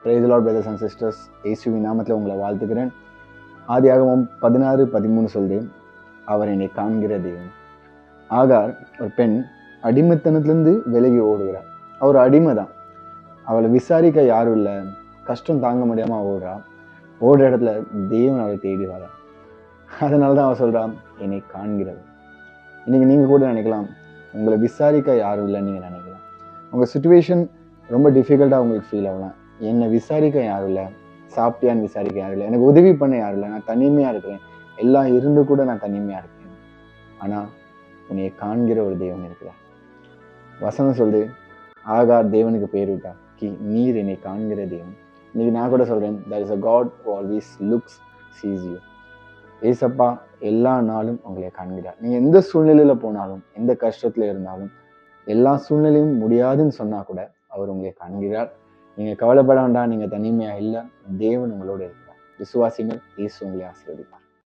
Praise the Lord brothers and sisters. இயேசுவின் நாமத்தில் உங்களை வாழ்த்துக்கிறேன். ஆதியாகமம் 16:13 சொல்லுது, அவர் என்னை காண்கிற தேவன். ஆகார் ஒரு பெண் அடிமைத்தனத்திலிருந்து விலகி ஓடுகிறார். அவர் அடிமை தான், அவளை விசாரிக்க யாரும் இல்லை, கஷ்டம் தாங்க முடியாம ஓடுறா. ஓடுற இடத்துல தேவன் அவளை தேடி வரா. அதனால தான் அவள் சொல்றான், என்னை காண்கிறது. இன்னைக்கு நீங்க கூட நினைக்கலாம், உங்களை விசாரிக்க யாரும் இல்லைன்னு நீங்க நினைக்கலாம். உங்க சுச்சுவேஷன் ரொம்ப டிஃபிகல்ட்டாக உங்களுக்கு ஃபீல் ஆகலாம். என்னை விசாரிக்க யாரும் இல்லை, சாப்பிட்டியான்னு விசாரிக்க யாரும் இல்லை, எனக்கு உதவி பண்ண யாரும் இல்லை, நான் தனிமையாக இருக்கிறேன், எல்லாம் இருந்து கூட நான் தனிமையாக இருக்கேன். ஆனால் உன்னை காண்கிற ஒரு தெய்வம் இருக்கிறார். வசனம் சொல்லுது, ஆகார் தேவனுக்கு பேர் விட்டா, நீர் என்னை காண்கிற தெய்வம். இன்னைக்கு நான் கூட சொல்கிறேன், there is a God who always looks, sees you. ஏசப்பா எல்லா நாளும் உங்களை காண்கிறார். நீங்கள் எந்த சூழ்நிலையில் போனாலும், எந்த கஷ்டத்தில் இருந்தாலும், எல்லா சூழ்நிலையும் முடியாதுன்னு சொன்னால் கூட அவர் உங்களை காண்கிறார். நீங்கள் கவலைப்பட வேண்டாம், நீங்கள் தனிமையாக இல்லை, தேவன் உங்களோட இருக்கிறார். விசுவாசிகள், இயேசு உங்களை ஆசீர்வதிப்பார்.